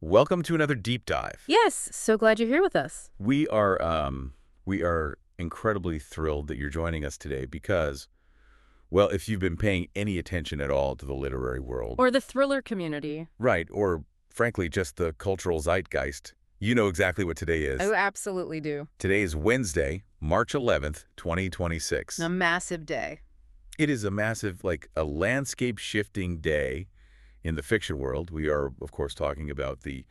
Welcome to another deep dive. Yes, so glad you're here with us. We are incredibly thrilled that you're joining us today because, well, if you've been paying any attention at all to the literary world, Or the thriller community. right, or frankly just the cultural zeitgeist, you know exactly what today is. Oh, absolutely do. Today is Wednesday, March 11th, 2026. A massive day. It is a massive, a landscape shifting day in the fiction world. We are, of course, talking about the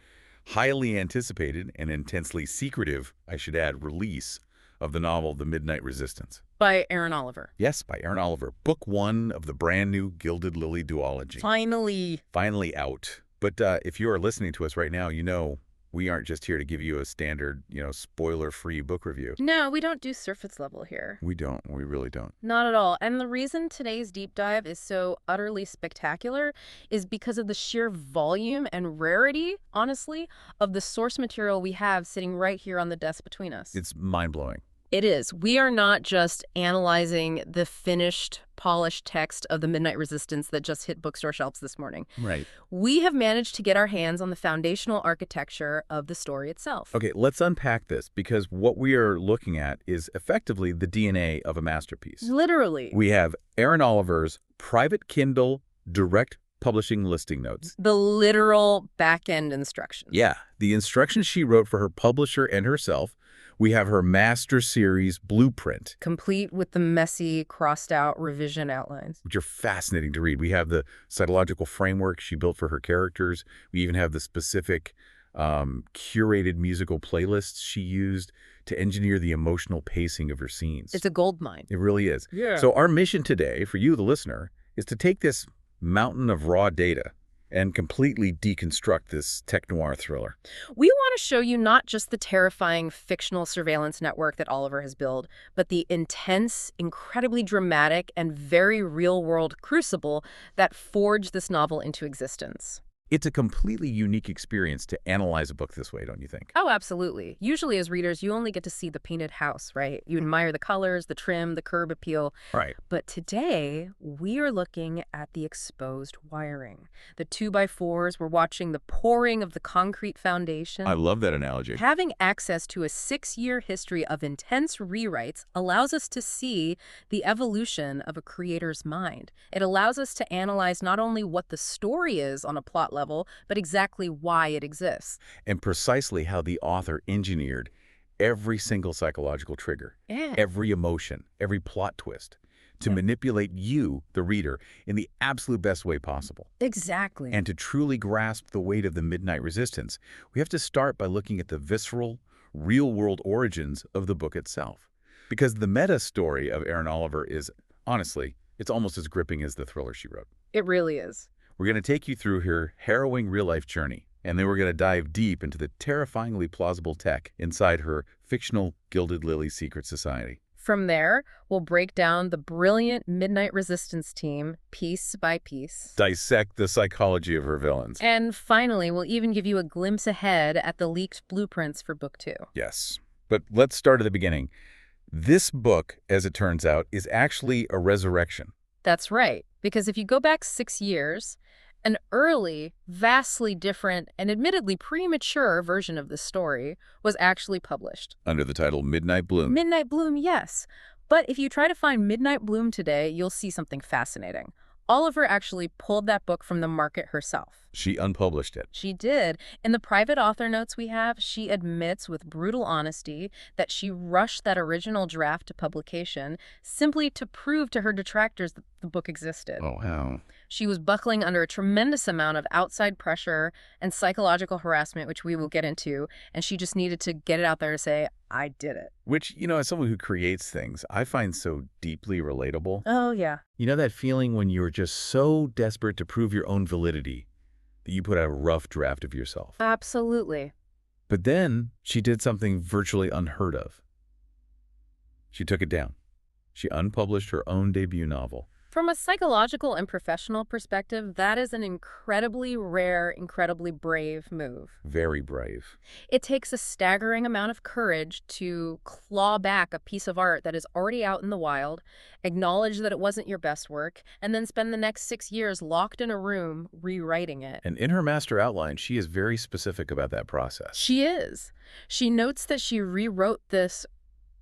highly anticipated and intensely secretive, I should add, release of the novel The Midnight Resistance. By Aaron Oliver. Yes, by Aaron Oliver. Book one of the brand new Gilded Lily duology. Finally. Finally out. But if you are listening to us right now, you know we aren't just here to give you a standard, spoiler-free book review. No, we don't do surface level here. We don't. We really don't. Not at all. And the reason today's deep dive is so utterly spectacular is because of the sheer volume and rarity, honestly, of the source material we have sitting right here on the desk between us. It's mind-blowing. It is. We are not just analyzing the finished, polished text of The Midnight Resistance that just hit bookstore shelves this morning. Right. We have managed to get our hands on the foundational architecture of the story itself. Okay, let's unpack this because what we are looking at is effectively the DNA of a masterpiece. Literally. We have Aaron Oliver's private Kindle direct publishing listing notes. The literal back-end instructions. Yeah, the instructions she wrote for her publisher and herself. We have her master series blueprint, Complete with the messy, crossed-out revision outlines. which are fascinating to read. We have the psychological framework she built for her characters. We even have the specific curated musical playlists she used to engineer the emotional pacing of her scenes. It's a goldmine. It really is. Yeah. So our mission today, for you, the listener, is to take this mountain of raw data and completely deconstruct this tech noir thriller. We want to show you not just the terrifying fictional surveillance network that Oliver has built, but the intense, incredibly dramatic, and very real-world crucible that forged this novel into existence. It's a completely unique experience to analyze a book this way, don't you think? Oh, absolutely. Usually as readers, you only get to see the painted house, right? You admire the colors, the trim, the curb appeal. Right. But today, we are looking at the exposed wiring. The 2x4s, we're watching the pouring of the concrete foundation. I love that analogy. Having access to a 6-year history of intense rewrites allows us to see the evolution of a creator's mind. It allows us to analyze not only what the story is on a plot level, but exactly why it exists. And precisely how the author engineered every single psychological trigger, Yeah. every emotion, every plot twist, to manipulate you, the reader, in the absolute best way possible. Exactly. And to truly grasp the weight of the Midnight Resistance, we have to start by looking at the visceral, real-world origins of the book itself. Because the meta story of Aaron Oliver is, honestly, it's almost as gripping as the thriller she wrote. It really is. We're going to take you through her harrowing real-life journey, and then we're going to dive deep into the terrifyingly plausible tech inside her fictional Gilded Lily secret society. From there, we'll break down the brilliant Midnight Resistance team piece by piece. Dissect the psychology of her villains. And finally, we'll even give you a glimpse ahead at the leaked blueprints for Book 2. Yes. But let's start at the beginning. This book, as it turns out, is actually a resurrection. That's right, because if you go back 6 years, an early, vastly different, and admittedly premature version of the story was actually published. Under the title Midnight Bloom. Midnight Bloom, yes. But if you try to find Midnight Bloom today, you'll see something fascinating. Oliver actually pulled that book from the market herself. She unpublished it. She did. In the private author notes we have, she admits with brutal honesty that she rushed that original draft to publication simply to prove to her detractors that the book existed. Oh, wow. She was buckling under a tremendous amount of outside pressure and psychological harassment, which we will get into, and she just needed to get it out there to say, I did it. Which, as someone who creates things, I find so deeply relatable. Oh, yeah. You know that feeling when you're just so desperate to prove your own validity that you put out a rough draft of yourself? Absolutely. But then she did something virtually unheard of. She took it down. She unpublished her own debut novel, From a psychological and professional perspective, that is an incredibly rare, incredibly brave move. Very brave. It takes a staggering amount of courage to claw back a piece of art that is already out in the wild, acknowledge that it wasn't your best work, and then spend the next 6 years locked in a room rewriting it. And in her master outline, she is very specific about that process. She is. She notes that she rewrote this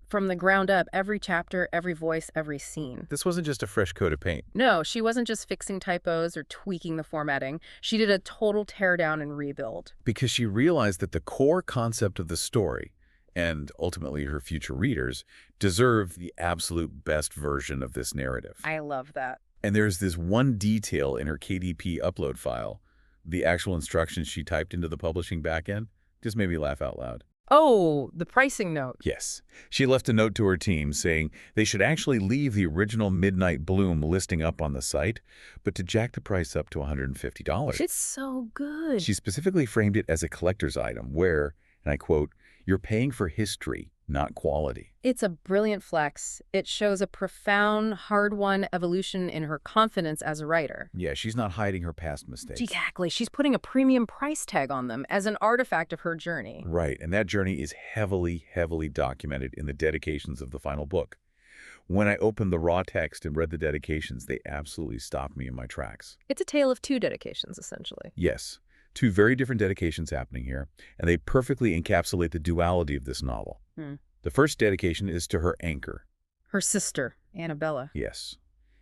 from the ground up, every chapter, every voice, every scene. This wasn't just a fresh coat of paint. No, she wasn't just fixing typos or tweaking the formatting. She did a total teardown and rebuild. Because she realized that the core concept of the story, and ultimately her future readers, deserve the absolute best version of this narrative. I love that. And there's this one detail in her KDP upload file, the actual instructions she typed into the publishing backend, just made me laugh out loud. Oh, the pricing note. Yes. She left a note to her team saying they should actually leave the original Midnight Bloom listing up on the site, but to jack the price up to $150. It's so good. She specifically framed it as a collector's item where, and I quote, "You're paying for history, not quality." It's a brilliant flex. It shows a profound, hard-won evolution in her confidence as a writer. Yeah, she's not hiding her past mistakes. Exactly. She's putting a premium price tag on them as an artifact of her journey. Right, and that journey is heavily, heavily documented in the dedications of the final book. When I opened the raw text and read the dedications, they absolutely stopped me in my tracks. It's a tale of two dedications, essentially. Yes, two very different dedications happening here, and they perfectly encapsulate the duality of this novel. The first dedication is to her anchor. Her sister, Annabella. Yes,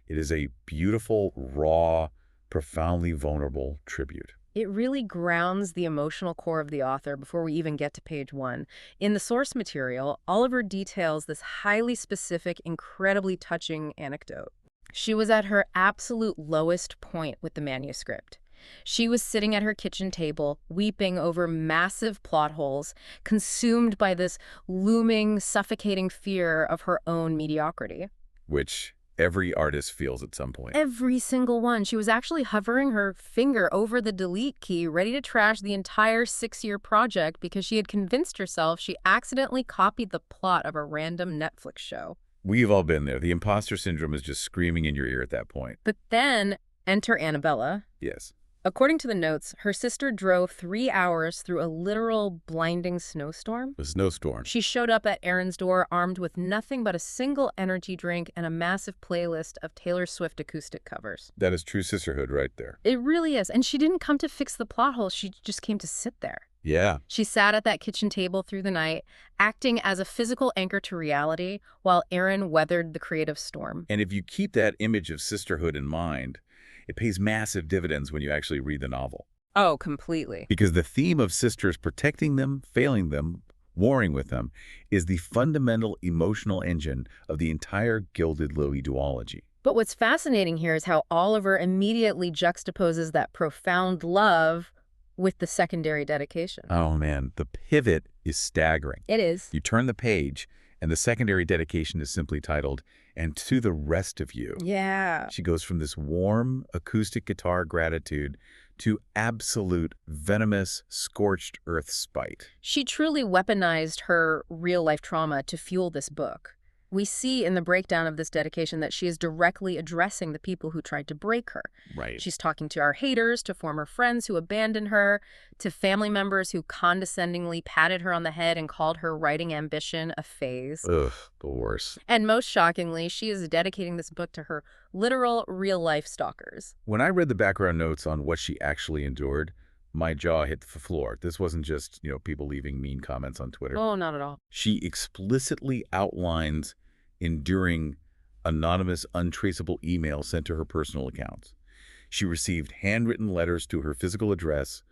it is a beautiful, raw, profoundly vulnerable tribute. It really grounds the emotional core of the author before we even get to page 1. In the source material, Oliver details this highly specific, incredibly touching anecdote. She was at her absolute lowest point with the manuscript. She was sitting at her kitchen table, weeping over massive plot holes, consumed by this looming, suffocating fear of her own mediocrity. Which every artist feels at some point. Every single one. She was actually hovering her finger over the delete key, ready to trash the entire 6-year project because she had convinced herself she accidentally copied the plot of a random Netflix show. We've all been there. The imposter syndrome is just screaming in your ear at that point. But then, enter Annabella. Yes. According to the notes, her sister drove 3 hours through a literal blinding snowstorm. A snowstorm. She showed up at Erin's door armed with nothing but a single energy drink and a massive playlist of Taylor Swift acoustic covers. That is true sisterhood right there. It really is. And she didn't come to fix the plot holes. She just came to sit there. Yeah. She sat at that kitchen table through the night, acting as a physical anchor to reality while Erin weathered the creative storm. And if you keep that image of sisterhood in mind, it pays massive dividends when you actually read the novel. Oh, completely. Because the theme of sisters protecting them, failing them, warring with them, is the fundamental emotional engine of the entire Gilded Lily duology. But what's fascinating here is how Oliver immediately juxtaposes that profound love with the secondary dedication. Oh man, the pivot is staggering. It is. You turn the page, and the secondary dedication is simply titled, "And to the Rest of You." Yeah. She goes from this warm acoustic guitar gratitude to absolute venomous, scorched earth spite. She truly weaponized her real-life trauma to fuel this book. We see in the breakdown of this dedication that she is directly addressing the people who tried to break her. Right. She's talking to our haters, to former friends who abandoned her, to family members who condescendingly patted her on the head and called her writing ambition a phase. Ugh, the worst. And most shockingly, she is dedicating this book to her literal real-life stalkers. When I read the background notes on what she actually endured, my jaw hit the floor. This wasn't just, people leaving mean comments on Twitter. Oh, not at all. She explicitly outlines enduring anonymous, untraceable emails sent to her personal accounts. She received handwritten letters to her physical address,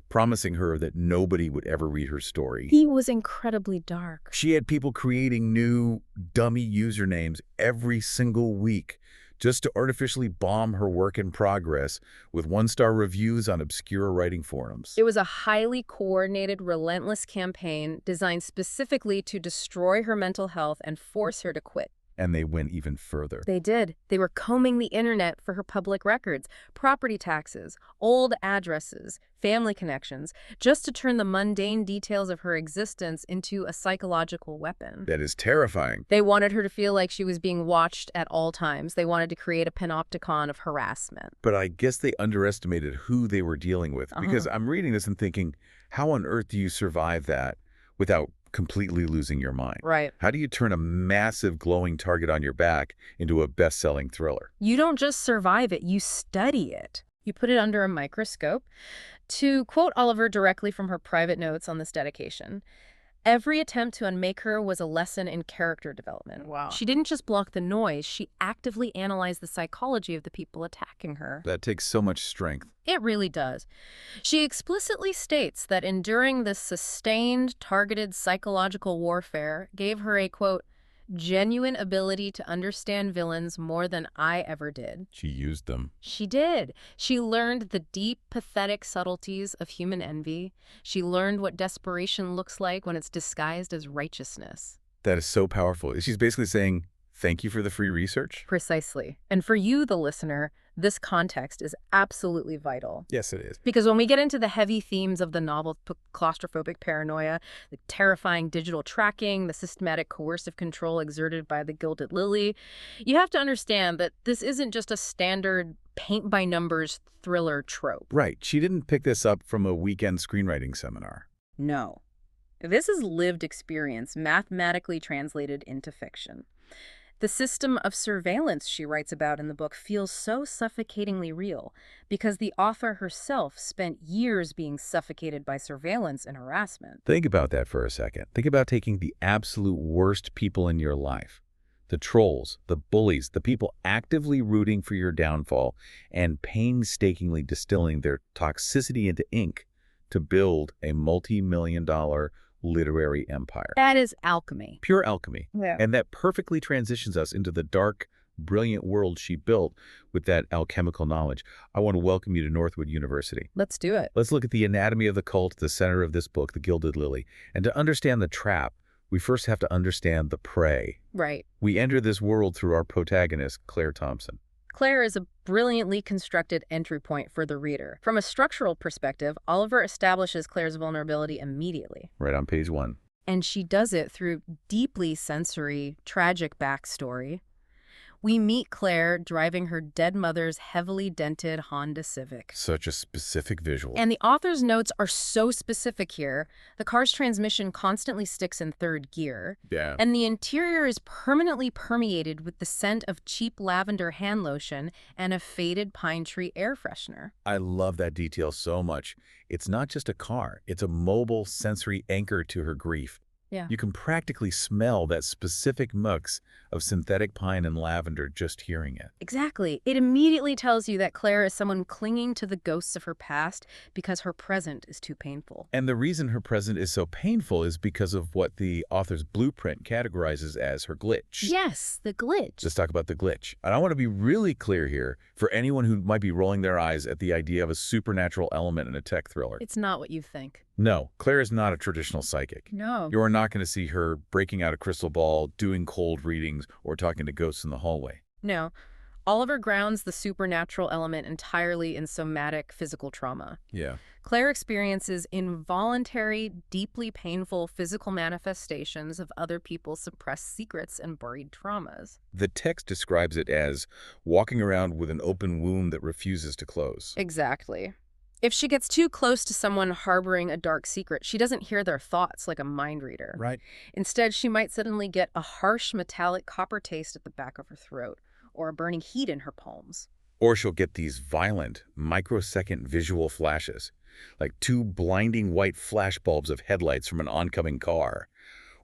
promising her that nobody would ever read her story. He was incredibly dark. She had people creating new dummy usernames every single week just to artificially bomb her work in progress with 1-star reviews on obscure writing forums. It was a highly coordinated, relentless campaign designed specifically to destroy her mental health and force her to quit. And they went even further. They did. They were combing the internet for her public records, property taxes, old addresses, family connections, just to turn the mundane details of her existence into a psychological weapon. That is terrifying. They wanted her to feel like she was being watched at all times. They wanted to create a panopticon of harassment. But I guess they underestimated who they were dealing with. Because I'm reading this and thinking, how on earth do you survive that without completely losing your mind? Right. How do you turn a massive glowing target on your back into a best-selling thriller? You don't just survive it, you study it. You put it under a microscope. To quote Oliver directly from her private notes on this dedication, every attempt to unmake her was a lesson in character development. Wow. She didn't just block the noise, she actively analyzed the psychology of the people attacking her. That takes so much strength. It really does. She explicitly states that enduring this sustained, targeted psychological warfare gave her a, quote, genuine ability to understand villains more than I ever did. She used them. She did. She learned the deep, pathetic subtleties of human envy. She learned what desperation looks like when it's disguised as righteousness. That is so powerful. She's basically saying, thank you for the free research? Precisely. And for you, the listener, this context is absolutely vital. Yes, it is. Because when we get into the heavy themes of the novel, claustrophobic paranoia, the terrifying digital tracking, the systematic coercive control exerted by the Gilded Lily, you have to understand that this isn't just a standard paint-by-numbers thriller trope. Right. She didn't pick this up from a weekend screenwriting seminar. No. This is lived experience mathematically translated into fiction. The system of surveillance she writes about in the book feels so suffocatingly real because the author herself spent years being suffocated by surveillance and harassment. Think about that for a second. Think about taking the absolute worst people in your life. The trolls, the bullies, the people actively rooting for your downfall and painstakingly distilling their toxicity into ink to build a multi-million-dollar literary empire. That is alchemy. Pure alchemy. Yeah. And that perfectly transitions us into the dark, brilliant world she built with that alchemical knowledge. I want to welcome you to Northwood University. Let's do it. Let's look at the anatomy of the cult at the center of this book, The Gilded Lily. And to understand the trap, we first have to understand the prey. Right. We enter this world through our protagonist, Claire Thompson. Claire is a brilliantly constructed entry point for the reader. From a structural perspective, Oliver establishes Claire's vulnerability immediately. Right on page 1. And she does it through deeply sensory, tragic backstory. We meet Claire driving her dead mother's heavily dented Honda Civic. Such a specific visual. And the author's notes are so specific here. The car's transmission constantly sticks in third gear. Yeah. And the interior is permanently permeated with the scent of cheap lavender hand lotion and a faded pine tree air freshener. I love that detail so much. It's not just a car. It's a mobile sensory anchor to her grief. Yeah. You can practically smell that specific mix of synthetic pine and lavender just hearing it. Exactly. It immediately tells you that Claire is someone clinging to the ghosts of her past because her present is too painful. And the reason her present is so painful is because of what the author's blueprint categorizes as her glitch. Yes, the glitch. Let's talk about the glitch. And I want to be really clear here for anyone who might be rolling their eyes at the idea of a supernatural element in a tech thriller. It's not what you think. No, Claire is not a traditional psychic. No. You are not going to see her breaking out a crystal ball, doing cold readings, or talking to ghosts in the hallway. No. Oliver grounds the supernatural element entirely in somatic physical trauma. Yeah. Claire experiences involuntary, deeply painful physical manifestations of other people's suppressed secrets and buried traumas. The text describes it as walking around with an open wound that refuses to close. Exactly. If she gets too close to someone harboring a dark secret, she doesn't hear their thoughts like a mind reader. Right. Instead, she might suddenly get a harsh metallic copper taste at the back of her throat, or a burning heat in her palms. Or she'll get these violent, microsecond visual flashes, like 2 blinding white flashbulbs of headlights from an oncoming car,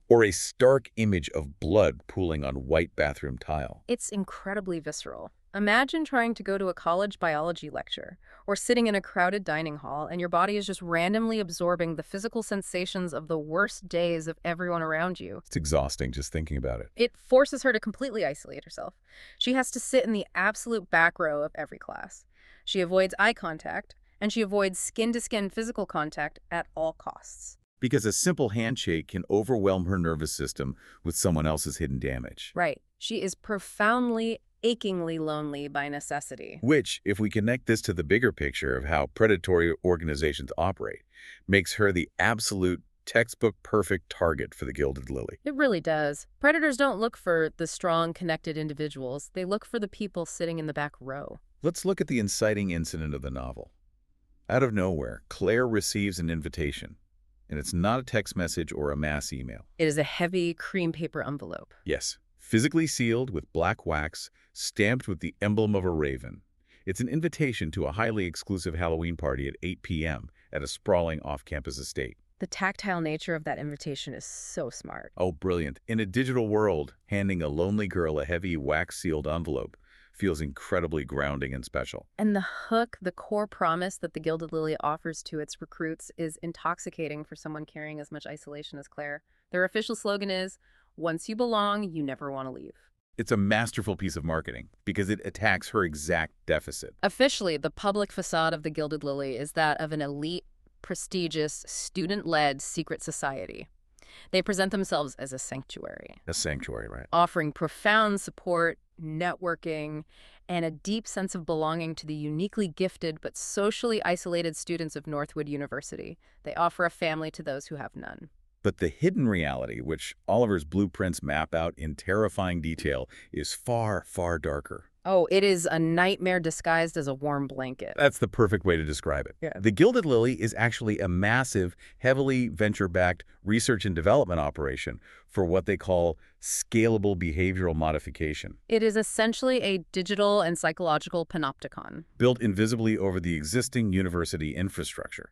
or a stark image of blood pooling on white bathroom tile. It's incredibly visceral. Imagine trying to go to a college biology lecture, or sitting in a crowded dining hall, and your body is just randomly absorbing the physical sensations of the worst days of everyone around you. It's exhausting just thinking about it. It forces her to completely isolate herself. She has to sit in the absolute back row of every class. She avoids eye contact, and she avoids skin-to-skin physical contact at all costs. Because a simple handshake can overwhelm her nervous system with someone else's hidden damage. Right. She is profoundly, achingly lonely by necessity. Which, if we connect this to the bigger picture of how predatory organizations operate, makes her the absolute textbook perfect target for the Gilded Lily. It really does. Predators don't look for the strong, connected individuals. They look for the people sitting in the back row. Let's look at the inciting incident of the novel. Out of nowhere, Claire receives an invitation, and it's not a text message or a mass email. It is a heavy cream paper envelope. Yes, physically sealed with black wax, stamped with the emblem of a raven. It's an invitation to a highly exclusive Halloween party at 8 p.m. at a sprawling off-campus estate. The tactile nature of that invitation is so smart. Oh, brilliant. In a digital world, handing a lonely girl a heavy wax-sealed envelope feels incredibly grounding and special. And the hook, the core promise that the Gilded Lily offers to its recruits is intoxicating for someone carrying as much isolation as Claire. Their official slogan is, "Once you belong, you never want to leave." It's a masterful piece of marketing because it attacks her exact deficit. Officially, the public facade of the Gilded Lily is that of an elite, prestigious, student-led secret society. They present themselves as a sanctuary, A sanctuary, right? offering profound support, networking, and a deep sense of belonging to the uniquely gifted but socially isolated students of Northwood University. They offer a family to those who have none. But the hidden reality, which Oliver's blueprints map out in terrifying detail, is far, far darker. Oh, it is a nightmare disguised as a warm blanket. That's the perfect way to describe it. Yeah. The Gilded Lily is actually a massive, heavily venture-backed research and development operation for what they call scalable behavioral modification, It is essentially a digital and psychological panopticon. built invisibly over the existing university infrastructure,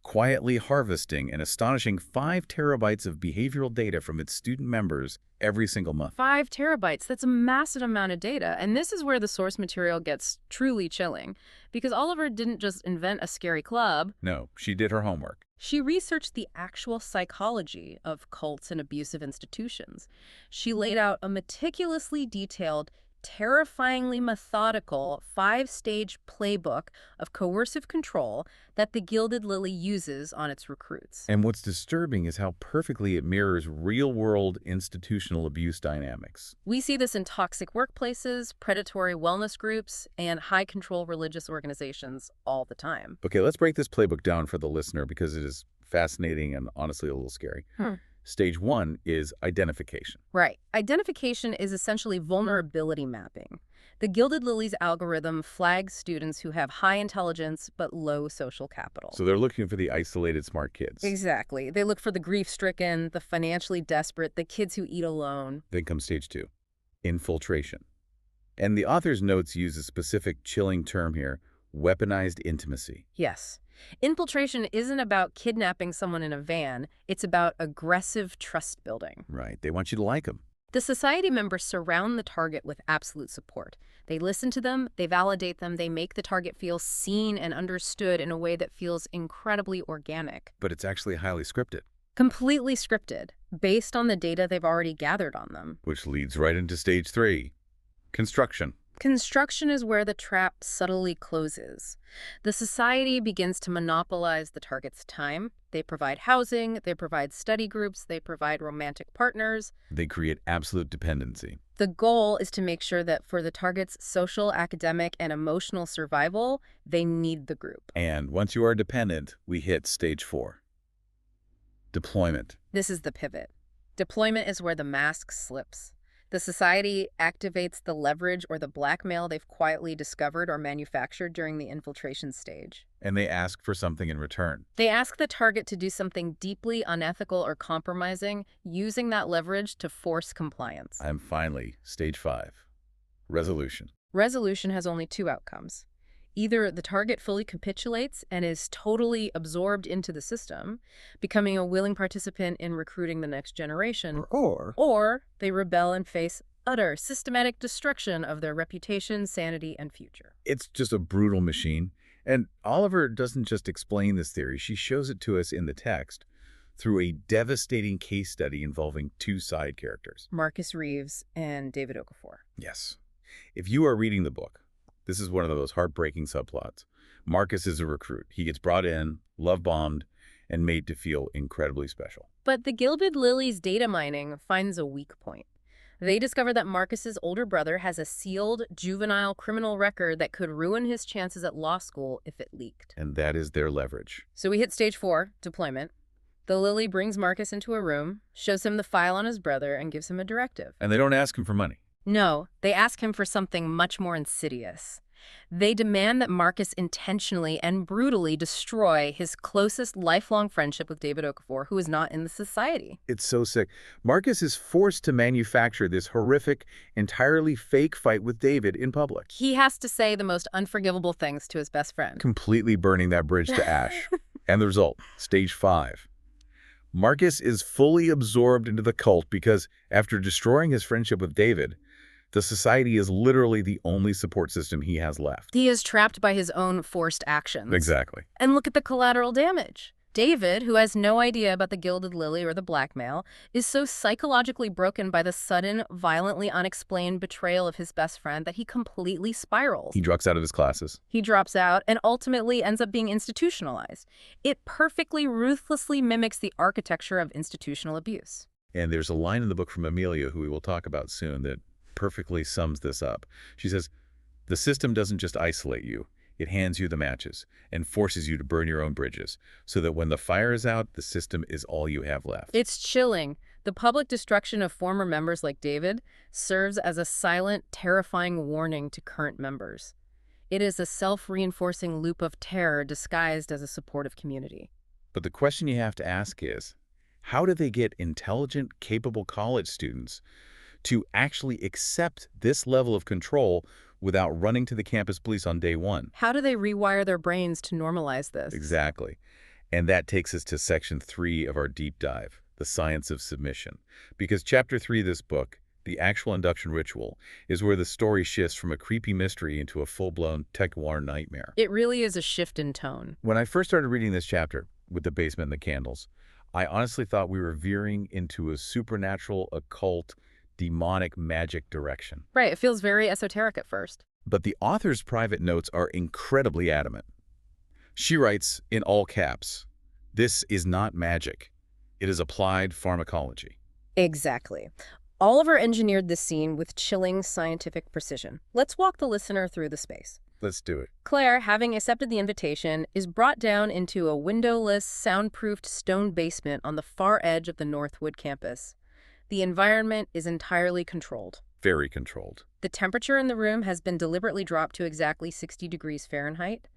quietly harvesting an astonishing 5 terabytes of behavioral data from its student members every single month. 5 terabytes, that's a massive amount of data. And this is where the source material gets truly chilling. Because Oliver didn't just invent a scary club. No, she did her homework. She researched the actual psychology of cults and abusive institutions. She laid out a meticulously detailed, terrifyingly methodical 5-stage playbook of coercive control that the Gilded Lily uses on its recruits. And what's disturbing is how perfectly it mirrors real-world institutional abuse dynamics. We see this in toxic workplaces, predatory wellness groups, and high-control religious organizations all the time. Okay, let's break this playbook down for the listener because it is fascinating and honestly a little scary. Stage 1 is identification. Right. Identification is essentially vulnerability mapping. The Gilded Lily's algorithm flags students who have high intelligence but low social capital. So they're looking for the isolated smart kids. Exactly. They look for the grief-stricken, the financially desperate, the kids who eat alone. Then comes stage 2, infiltration. And the author's notes use a specific chilling term here, weaponized intimacy. Yes. Infiltration isn't about kidnapping someone in a van. It's about aggressive trust building. Right, they want you to like them. The society members surround the target with absolute support. They listen to them, they validate them, they make the target feel seen and understood in a way that feels incredibly organic. But it's actually highly scripted. Completely scripted, based on the data they've already gathered on them. Which leads right into stage 3, construction. Construction is where the trap subtly closes. The society begins to monopolize the target's time. They provide housing, they provide study groups, they provide romantic partners. They create absolute dependency. The goal is to make sure that for the target's social, academic, and emotional survival, they need the group. And once you are dependent, we hit stage 4, deployment. This is the pivot. Deployment is where the mask slips. The society activates the leverage or the blackmail they've quietly discovered or manufactured during the infiltration stage. And they ask for something in return. They ask the target to do something deeply unethical or compromising, using that leverage to force compliance. I'm finally stage 5, resolution. Resolution has only 2 outcomes. Either the target fully capitulates and is totally absorbed into the system, becoming a willing participant in recruiting the next generation, or they rebel and face utter systematic destruction of their reputation, sanity, and future. It's just a brutal machine. And Oliver doesn't just explain this theory, she shows it to us in the text through a devastating case study involving 2 side characters. Marcus Reeves and David Okafor. Yes. If you are reading the book, this is one of those heartbreaking subplots. Marcus is a recruit. He gets brought in, love-bombed, and made to feel incredibly special. But the Gilded Lilies data mining finds a weak point. They discover that Marcus's older brother has a sealed juvenile criminal record that could ruin his chances at law school if it leaked. And that is their leverage. So we hit stage 4, deployment. The Lily brings Marcus into a room, shows him the file on his brother, and gives him a directive. And they don't ask him for money. No, they ask him for something much more insidious. They demand that Marcus intentionally and brutally destroy his closest lifelong friendship with David Okafor, who is not in the society. It's so sick. Marcus is forced to manufacture this horrific, entirely fake fight with David in public, He has to say the most unforgivable things to his best friend. completely burning that bridge to ash. And the result, stage 5. Marcus is fully absorbed into the cult because after destroying his friendship with David, the society is literally the only support system he has left. He is trapped by his own forced actions. Exactly. And look at the collateral damage. David, who has no idea about the Gilded Lily or the blackmail, is so psychologically broken by the sudden, violently unexplained betrayal of his best friend that he completely spirals. He drops out of his classes. He drops out and ultimately ends up being institutionalized. It perfectly, ruthlessly mimics the architecture of institutional abuse. And there's a line in the book from Amelia, who we will talk about soon, that perfectly sums this up. She says, "The system doesn't just isolate you. It hands you the matches and forces you to burn your own bridges so that when the fire is out, the system is all you have left." It's chilling. The public destruction of former members like David serves as a silent, terrifying warning to current members. It is a self-reinforcing loop of terror disguised as a supportive community. But the question you have to ask is, how do they get intelligent, capable college students to actually accept this level of control without running to the campus police on day one? How do they rewire their brains to normalize this? Exactly. And that takes us to section 3 of our deep dive, the science of submission. Because chapter 3 of this book, the actual induction ritual, is where the story shifts from a creepy mystery into a full-blown tech war nightmare. It really is a shift in tone. When I first started reading this chapter, with the basement and the candles, I honestly thought we were veering into a supernatural, occult, demonic magic direction. Right, it feels very esoteric at first. But the author's private notes are incredibly adamant. She writes, in all caps, "This is not magic. It is applied pharmacology." Exactly. Oliver engineered this scene with chilling scientific precision. Let's walk the listener through the space. Let's do it. Claire, having accepted the invitation, is brought down into a windowless, soundproofed stone basement on the far edge of the Northwood campus. The environment is entirely controlled. Very controlled. The temperature in the room has been deliberately dropped to exactly 60 degrees Fahrenheit.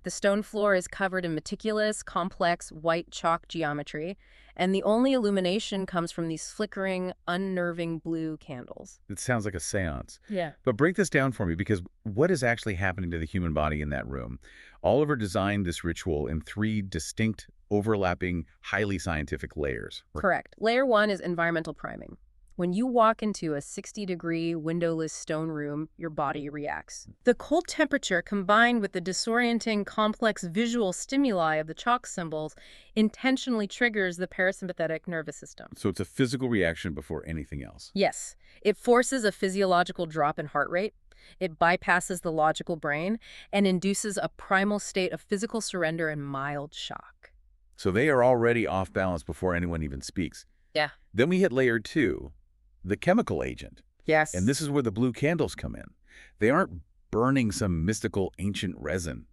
The stone floor is covered in meticulous, complex, white chalk geometry, and the only illumination comes from these flickering, unnerving blue candles. It sounds like a seance. Yeah. But break this down for me, because what is actually happening to the human body in that room? Oliver designed this ritual in 3 distinct, overlapping, highly scientific layers. Correct. Layer 1 is environmental priming. When you walk into a 60-degree windowless stone room, your body reacts. The cold temperature combined with the disorienting, complex visual stimuli of the chalk symbols intentionally triggers the parasympathetic nervous system. So it's a physical reaction before anything else. Yes, it forces a physiological drop in heart rate. It bypasses the logical brain and induces a primal state of physical surrender and mild shock. So they are already off balance before anyone even speaks. Yeah. Then we hit layer 2, the chemical agent. Yes. And this is where the blue candles come in. They aren't burning some mystical ancient resin.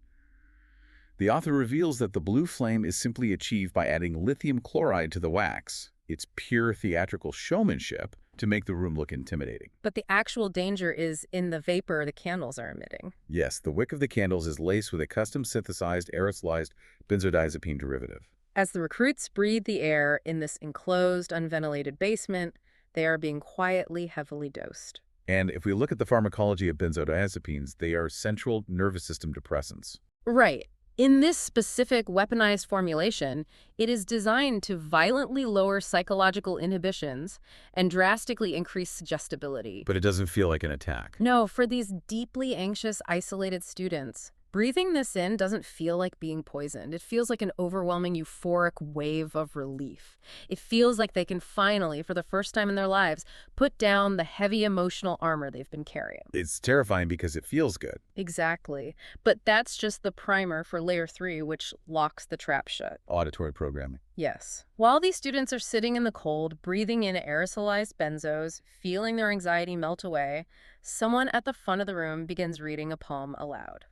The author reveals that the blue flame is simply achieved by adding lithium chloride to the wax. It's pure theatrical showmanship to make the room look intimidating. But the actual danger is in the vapor the candles are emitting. Yes, the wick of the candles is laced with a custom synthesized aerosolized benzodiazepine derivative. As the recruits breathe the air in this enclosed, unventilated basement, they are being quietly, heavily dosed. And if we look at the pharmacology of benzodiazepines, they are central nervous system depressants. Right. In this specific weaponized formulation, it is designed to violently lower psychological inhibitions and drastically increase suggestibility. But it doesn't feel like an attack. No, for these deeply anxious, isolated students, Breathing this in doesn't feel like being poisoned. It feels like an overwhelming euphoric wave of relief. It feels like they can finally, for the first time in their lives, put down the heavy emotional armor they've been carrying. It's terrifying because it feels good. Exactly. But that's just the primer for layer 3, which locks the trap shut. Auditory programming. Yes. While these students are sitting in the cold, breathing in aerosolized benzos, feeling their anxiety melt away, someone at the front of the room begins reading a poem aloud.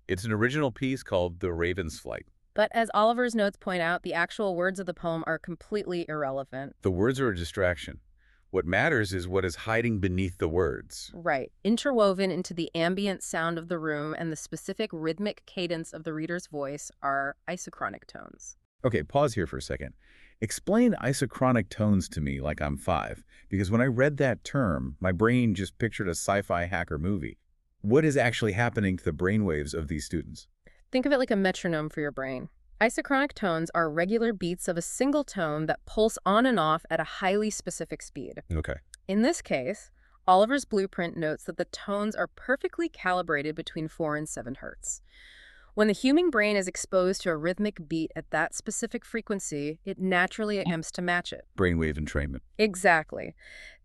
It's an original piece called The Raven's Flight. But as Oliver's notes point out, the actual words of the poem are completely irrelevant. The words are a distraction. What matters is what is hiding beneath the words. Right. Interwoven into the ambient sound of the room and the specific rhythmic cadence of the reader's voice are isochronic tones. Okay, pause here for a second. Explain isochronic tones to me like I'm 5, because when I read that term, my brain just pictured a sci-fi hacker movie. What is actually happening to the brainwaves of these students? Think of it like a metronome for your brain. Isochronic tones are regular beats of a single tone that pulse on and off at a highly specific speed. Okay. In this case, Oliver's blueprint notes that the tones are perfectly calibrated between 4 and 7 hertz. When the human brain is exposed to a rhythmic beat at that specific frequency, it naturally attempts to match it. Brainwave entrainment. Exactly.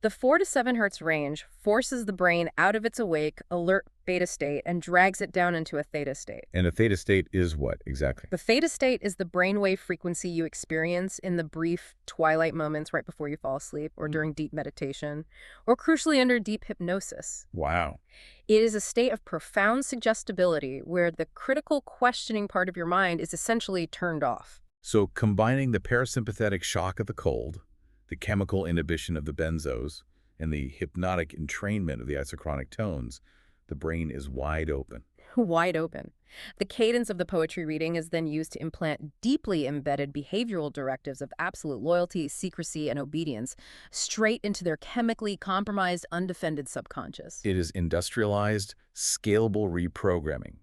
The 4 to 7 hertz range forces the brain out of its awake, alert beta state and drags it down into a theta state. And a theta state is what, exactly? The theta state is the brainwave frequency you experience in the brief twilight moments right before you fall asleep or during deep meditation, or crucially under deep hypnosis. Wow. It is a state of profound suggestibility where the critical questioning part of your mind is essentially turned off. So combining the parasympathetic shock of the cold, the chemical inhibition of the benzos, and the hypnotic entrainment of the isochronic tones, the brain is wide open. Wide open. The cadence of the poetry reading is then used to implant deeply embedded behavioral directives of absolute loyalty, secrecy, and obedience straight into their chemically compromised, undefended subconscious. It is industrialized, scalable reprogramming.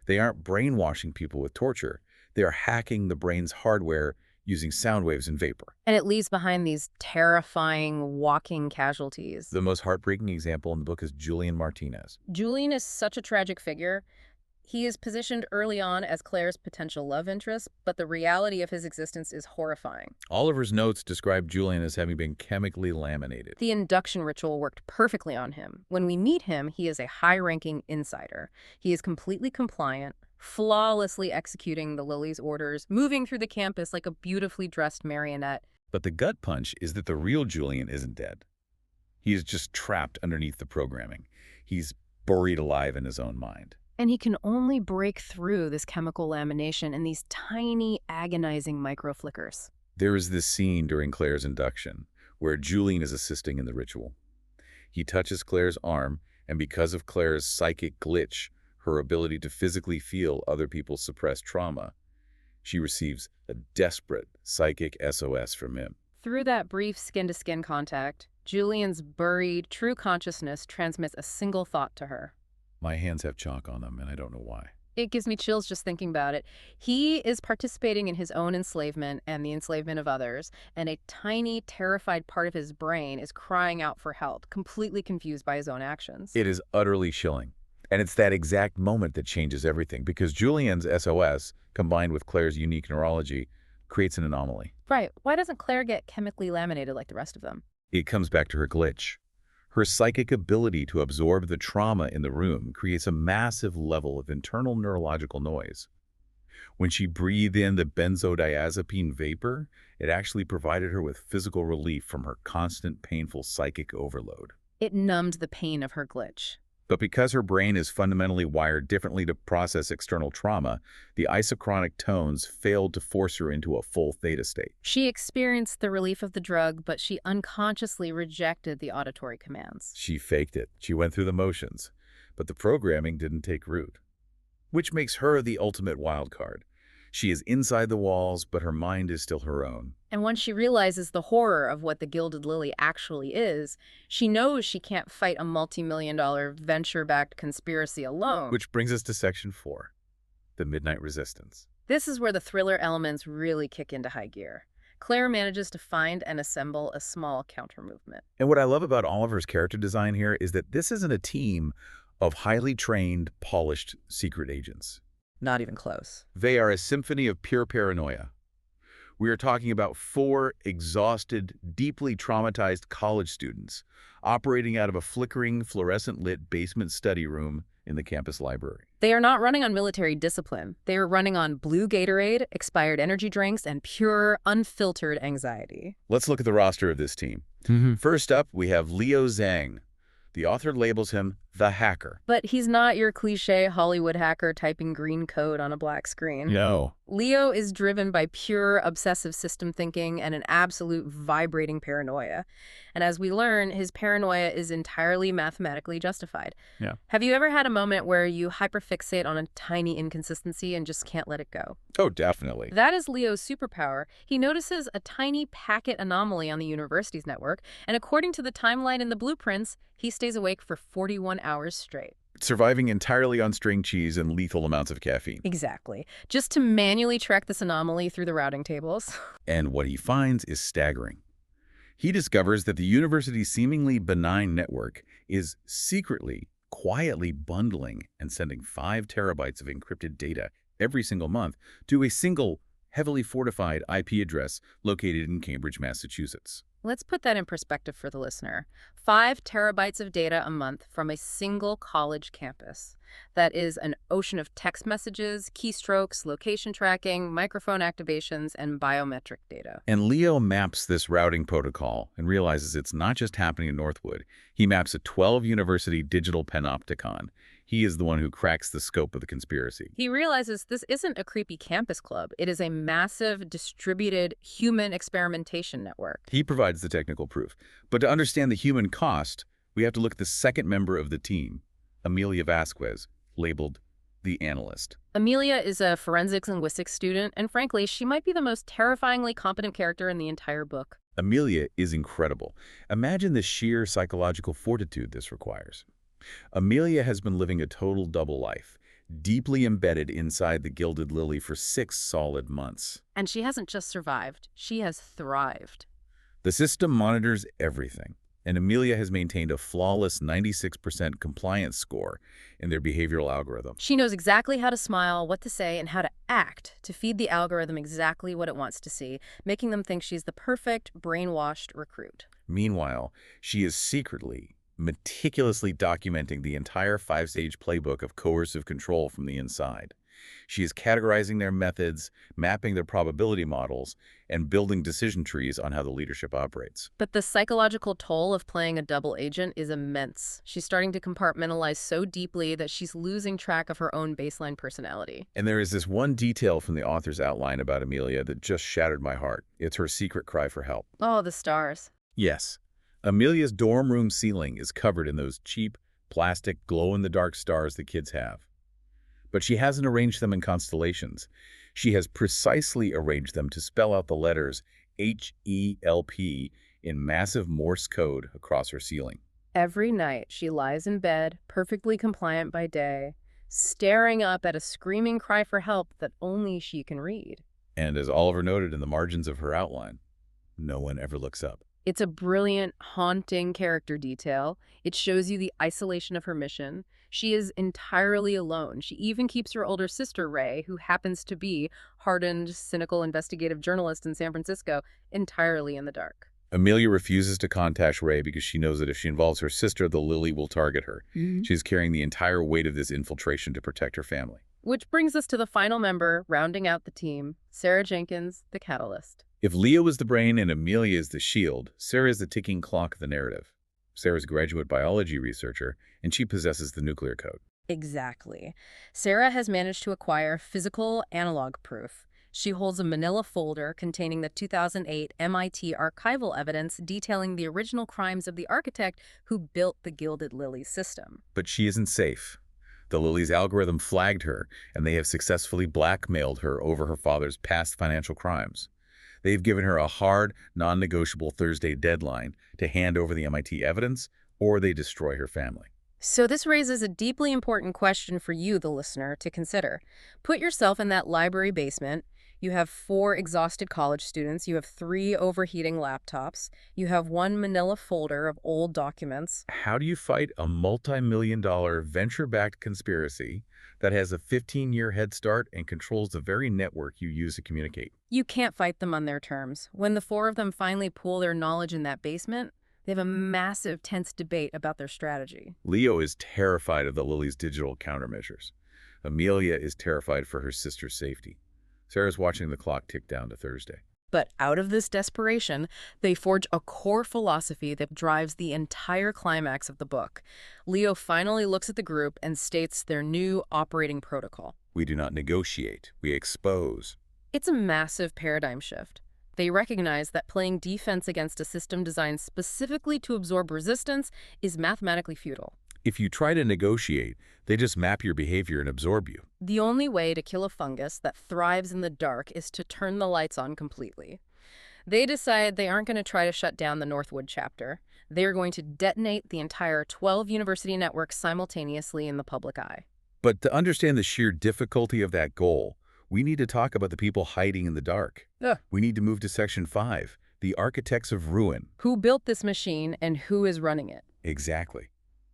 They aren't brainwashing people with torture. They are hacking the brain's hardware using sound waves and vapor. And it leaves behind these terrifying walking casualties. The most heartbreaking example in the book is Julian Martinez. Julian is such a tragic figure. He is positioned early on as Claire's potential love interest, but the reality of his existence is horrifying. Oliver's notes describe Julian as having been chemically laminated. The induction ritual worked perfectly on him. When we meet him, he is a high-ranking insider. He is completely compliant, flawlessly executing the Lily's orders, moving through the campus like a beautifully dressed marionette. But the gut punch is that the real Julian isn't dead. He is just trapped underneath the programming. He's buried alive in his own mind. And he can only break through this chemical lamination in these tiny, agonizing micro-flickers. There is this scene during Claire's induction where Julian is assisting in the ritual. He touches Claire's arm, and because of Claire's psychic glitch, her ability to physically feel other people's suppressed trauma, she receives a desperate psychic SOS from him. Through that brief skin-to-skin contact, Julian's buried, true consciousness transmits a single thought to her. My hands have chalk on them, and I don't know why. It gives me chills just thinking about it. He is participating in his own enslavement and the enslavement of others, and a tiny, terrified part of his brain is crying out for help, completely confused by his own actions. It is utterly chilling. And it's that exact moment that changes everything, because Julian's SOS, combined with Claire's unique neurology, creates an anomaly. Right. Why doesn't Claire get chemically laminated like the rest of them? It comes back to her glitch. Her psychic ability to absorb the trauma in the room creates a massive level of internal neurological noise. When she breathed in the benzodiazepine vapor, it actually provided her with physical relief from her constant painful psychic overload. It numbed the pain of her glitch. But because her brain is fundamentally wired differently to process external trauma, the isochronic tones failed to force her into a full theta state. She experienced the relief of the drug, but she unconsciously rejected the auditory commands. She faked it. She went through the motions. But the programming didn't take root. Which makes her the ultimate wild card. She is inside the walls, but her mind is still her own. And once she realizes the horror of what the Gilded Lily actually is, she knows she can't fight a multi-million-dollar venture-backed conspiracy alone. Which brings us to Section 4, the Midnight Resistance. This is where the thriller elements really kick into high gear. Claire manages to find and assemble a small counter-movement. And what I love about Oliver's character design here is that this isn't a team of highly trained, polished secret agents. Not even close. They are a symphony of pure paranoia. We are talking about 4 exhausted, deeply traumatized college students operating out of a flickering, fluorescent-lit basement study room in the campus library. They are not running on military discipline. They are running on blue Gatorade, expired energy drinks, and pure, unfiltered anxiety. Let's look at the roster of this team. First up, we have Liu Zhang. The author labels him the hacker. But he's not your cliché Hollywood hacker typing green code on a black screen. No. Leo is driven by pure obsessive system thinking and an absolute vibrating paranoia. And as we learn, his paranoia is entirely mathematically justified. Yeah. Have you ever had a moment where you hyperfixate on a tiny inconsistency and just can't let it go? Oh, definitely. That is Leo's superpower. He notices a tiny packet anomaly on the university's network, and according to the timeline in the blueprints, he stays awake for 41 hours straight. Surviving entirely on string cheese and lethal amounts of caffeine. Exactly. Just to manually track this anomaly through the routing tables. And what he finds is staggering. He discovers that the university's seemingly benign network is secretly, quietly bundling and sending 5 terabytes of encrypted data every single month to a single, heavily fortified IP address located in Cambridge, Massachusetts. Let's put that in perspective for the listener. 5 terabytes of data a month from a single college campus. That is an ocean of text messages, keystrokes, location tracking, microphone activations, and biometric data. And Leo maps this routing protocol and realizes it's not just happening in Northwood. He maps a 12-university digital panopticon. He is the one who cracks the scope of the conspiracy. He realizes this isn't a creepy campus club. It is a massive, distributed human experimentation network. He provides the technical proof. But to understand the human cost, we have to look at the second member of the team, Amelia Vasquez, labeled the analyst. Amelia is a forensics linguistics student, and frankly, she might be the most terrifyingly competent character in the entire book. Amelia is incredible. Imagine the sheer psychological fortitude this requires. Amelia has been living a total double life, deeply embedded inside the Gilded Lily for 6 solid months. And she hasn't just survived, she has thrived. The system monitors everything, and Amelia has maintained a flawless 96% compliance score in their behavioral algorithm. She knows exactly how to smile, what to say, and how to act to feed the algorithm exactly what it wants to see, making them think she's the perfect, brainwashed recruit. Meanwhile, she is secretly, meticulously documenting the entire 5-stage playbook of coercive control from the inside. She is categorizing their methods, mapping their probability models, and building decision trees on how the leadership operates. But the psychological toll of playing a double agent is immense. She's starting to compartmentalize so deeply that she's losing track of her own baseline personality. And there is this one detail from the author's outline about Amelia that just shattered my heart. It's her secret cry for help. Oh, the stars. Yes, Amelia's dorm room ceiling is covered in those cheap, plastic, glow-in-the-dark stars that kids have. But she hasn't arranged them in constellations. She has precisely arranged them to spell out the letters H-E-L-P in massive Morse code across her ceiling. Every night, she lies in bed, perfectly compliant by day, staring up at a screaming cry for help that only she can read. And as Oliver noted in the margins of her outline, no one ever looks up. It's a brilliant, haunting character detail. It shows you the isolation of her mission. She is entirely alone. She even keeps her older sister, Ray, who happens to be hardened, cynical investigative journalist in San Francisco, entirely in the dark. Amelia refuses to contact Ray because she knows that if she involves her sister, the Lily will target her. She's carrying the entire weight of this infiltration to protect her family. Which brings us to the final member, rounding out the team, Sarah Jenkins, the catalyst. If Leo is the brain and Amelia is the shield, Sarah is the ticking clock of the narrative. Sarah's a graduate biology researcher, and she possesses the nuclear code. Exactly. Sarah has managed to acquire physical analog proof. She holds a manila folder containing the 2008 MIT archival evidence detailing the original crimes of the architect who built the Gilded Lily system. But she isn't safe. The Lily's algorithm flagged her, and they have successfully blackmailed her over her father's past financial crimes. They've given her a hard, non-negotiable Thursday deadline to hand over the MIT evidence, or they destroy her family. So this raises a deeply important question for you, the listener, to consider. Put yourself in that library basement. You have 4 exhausted college students. You have 3 overheating laptops. You have 1 manila folder of old documents. How do you fight a multi-million-dollar venture-backed conspiracy that has a 15-year head start and controls the very network you use to communicate? You can't fight them on their terms. When the 4 of them finally pool their knowledge in that basement, they have a massive, tense debate about their strategy. Leo is terrified of the Lily's digital countermeasures. Amelia is terrified for her sister's safety. Sarah's watching the clock tick down to Thursday. But out of this desperation, they forge a core philosophy that drives the entire climax of the book. Leo finally looks at the group and states their new operating protocol. We do not negotiate, we expose. It's a massive paradigm shift. They recognize that playing defense against a system designed specifically to absorb resistance is mathematically futile. If you try to negotiate, they just map your behavior and absorb you. The only way to kill a fungus that thrives in the dark is to turn the lights on completely. They decide they aren't going to try to shut down the Northwood chapter. They're going to detonate the entire 12 university networks simultaneously in the public eye. But to understand the sheer difficulty of that goal, we need to talk about the people hiding in the dark. We need to move to Section 5, the architects of ruin. Who built this machine and who is running it? Exactly.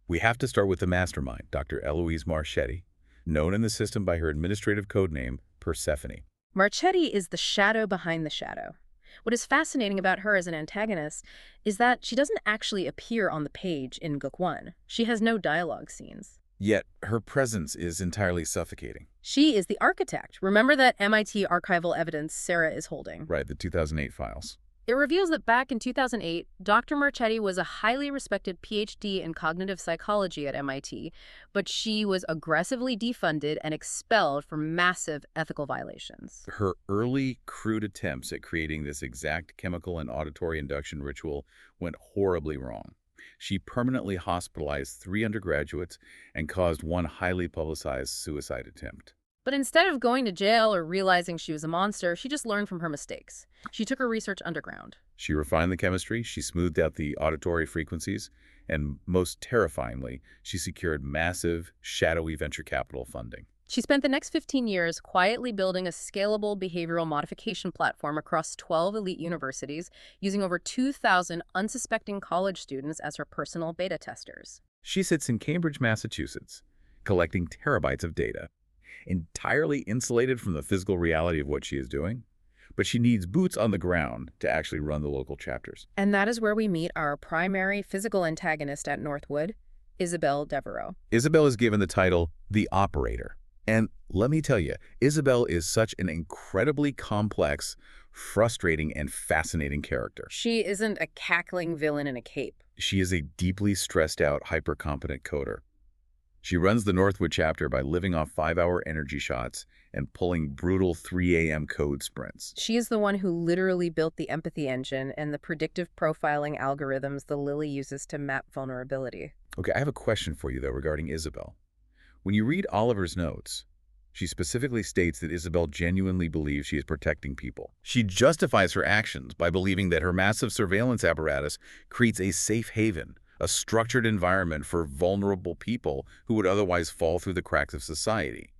We have to start with the mastermind, Dr. Eloise Marchetti, known in the system by her administrative code name, Persephone. Marchetti is the shadow behind the shadow. What is fascinating about her as an antagonist is that she doesn't actually appear on the page in Book 1. She has no dialogue scenes. Yet, her presence is entirely suffocating. She is the architect. Remember that MIT archival evidence Sarah is holding? Right, the 2008 files. It reveals that back in 2008, Dr. Marchetti was a highly respected PhD in cognitive psychology at MIT, but she was aggressively defunded and expelled for massive ethical violations. Her early, crude attempts at creating this exact chemical and auditory induction ritual went horribly wrong. She permanently hospitalized 3 undergraduates and caused one highly publicized suicide attempt. But instead of going to jail or realizing she was a monster, she just learned from her mistakes. She took her research underground. She refined the chemistry, she smoothed out the auditory frequencies, and most terrifyingly, she secured massive, shadowy venture capital funding. She spent the next 15 years quietly building a scalable behavioral modification platform across 12 elite universities, using over 2,000 unsuspecting college students as her personal beta testers. She sits in Cambridge, Massachusetts, collecting terabytes of data, entirely insulated from the physical reality of what she is doing, but she needs boots on the ground to actually run the local chapters. And that is where we meet our primary physical antagonist at Northwood, Isabel Devereaux. Isabel is given the title The Operator. And let me tell you, Isabel is such an incredibly complex, frustrating, and fascinating character. She isn't a cackling villain in a cape. She is a deeply stressed out, hyper-competent coder. She runs the Northwood chapter by living off 5-hour energy shots and pulling brutal 3 a.m. code sprints. She is the one who literally built the empathy engine and the predictive profiling algorithms the Lily uses to map vulnerability. Okay, I have a question for you, though, regarding Isabel. When you read Oliver's notes, she specifically states that Isabel genuinely believes she is protecting people. She justifies her actions by believing that her massive surveillance apparatus creates a safe haven, a structured environment for vulnerable people who would otherwise fall through the cracks of society.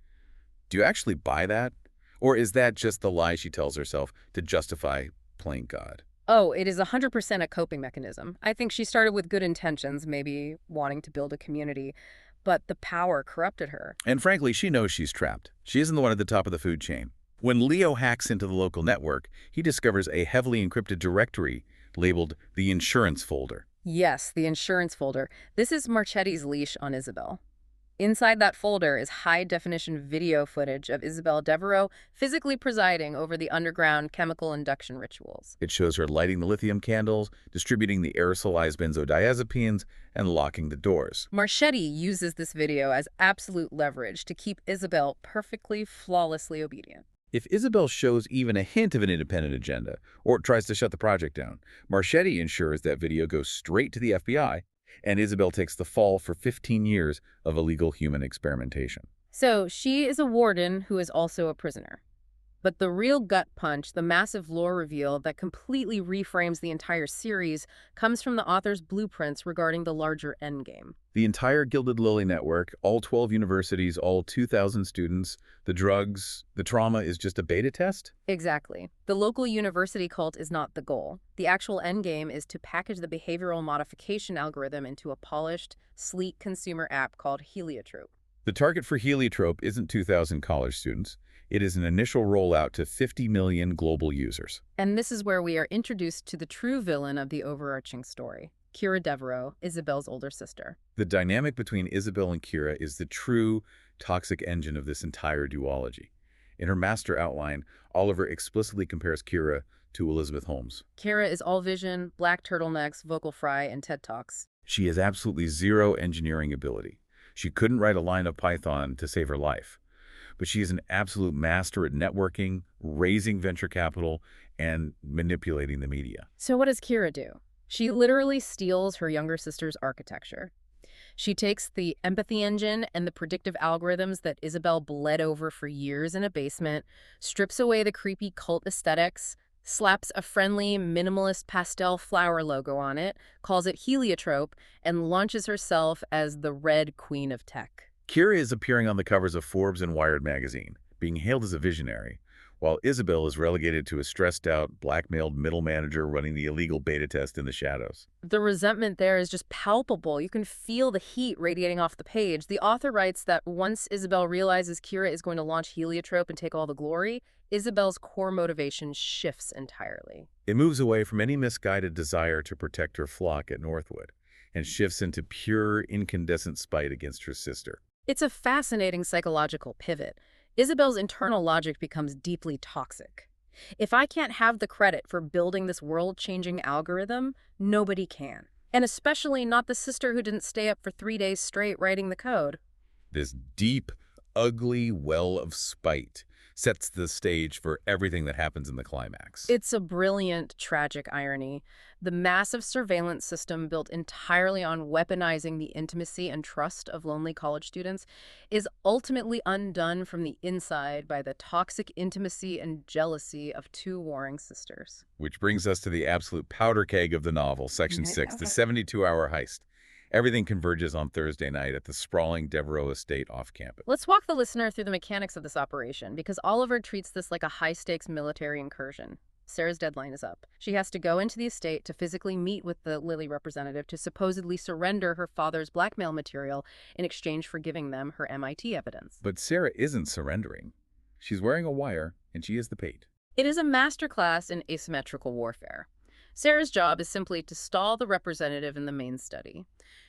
Do you actually buy that? Or is that just the lie she tells herself to justify playing God? Oh, it is 100% a coping mechanism. I think she started with good intentions, maybe wanting to build a community, but the power corrupted her. And frankly, she knows she's trapped. She isn't the one at the top of the food chain. When Leo hacks into the local network, he discovers a heavily encrypted directory labeled the insurance folder. Yes, the insurance folder. This is Marchetti's leash on Isabel. Inside that folder is high-definition video footage of Isabel Devereaux physically presiding over the underground chemical induction rituals. It shows her lighting the lithium candles, distributing the aerosolized benzodiazepines, and locking the doors. Marchetti uses this video as absolute leverage to keep Isabel perfectly, flawlessly obedient. If Isabel shows even a hint of an independent agenda, or tries to shut the project down, Marchetti ensures that video goes straight to the FBI, and Isabel takes the fall for 15 years of illegal human experimentation. So she is a warden who is also a prisoner. But the real gut punch, the massive lore reveal that completely reframes the entire series, comes from the author's blueprints regarding the larger endgame. The entire Gilded Lily network, all 12 universities, all 2,000 students, the drugs, the trauma is just a beta test? Exactly. The local university cult is not the goal. The actual endgame is to package the behavioral modification algorithm into a polished, sleek consumer app called Heliotrope. The target for Heliotrope isn't 2,000 college students. It is an initial rollout to 50 million global users. And this is where we are introduced to the true villain of the overarching story, Kira Devereaux, Isabel's older sister. The dynamic between Isabel and Kira is the true toxic engine of this entire duology. In her master outline, Oliver explicitly compares Kira to Elizabeth Holmes. Kira is all vision, black turtlenecks, vocal fry, and TED Talks. She has absolutely zero engineering ability. She couldn't write a line of Python to save her life. But she is an absolute master at networking, raising venture capital, and manipulating the media. So what does Kira do? She literally steals her younger sister's architecture. She takes the empathy engine and the predictive algorithms that Isabel bled over for years in a basement, strips away the creepy cult aesthetics, slaps a friendly, minimalist pastel flower logo on it, calls it Heliotrope, and launches herself as the Red Queen of Tech. Kira is appearing on the covers of Forbes and Wired magazine, being hailed as a visionary, while Isabel is relegated to a stressed-out, blackmailed middle manager running the illegal beta test in the shadows. The resentment there is just palpable. You can feel the heat radiating off the page. The author writes that once Isabel realizes Kira is going to launch Heliotrope and take all the glory, Isabel's core motivation shifts entirely. It moves away from any misguided desire to protect her flock at Northwood and shifts into pure, incandescent spite against her sister. It's a fascinating psychological pivot. Isabel's internal logic becomes deeply toxic. If I can't have the credit for building this world-changing algorithm, nobody can. And especially not the sister who didn't stay up for 3 days straight writing the code. This deep, ugly well of spite sets the stage for everything that happens in the climax. It's a brilliant, tragic irony. The massive surveillance system built entirely on weaponizing the intimacy and trust of lonely college students is ultimately undone from the inside by the toxic intimacy and jealousy of two warring sisters. Which brings us to the absolute powder keg of the novel, Section 6, the 72-hour heist. Everything converges on Thursday night at the sprawling Devereaux estate off campus. Let's walk the listener through the mechanics of this operation, because Oliver treats this like a high-stakes military incursion. Sarah's deadline is up. She has to go into the estate to physically meet with the Lily representative to supposedly surrender her father's blackmail material in exchange for giving them her MIT evidence. But Sarah isn't surrendering. She's wearing a wire, and she is the bait. It is a masterclass in asymmetrical warfare. Sarah's job is simply to stall the representative in the main study.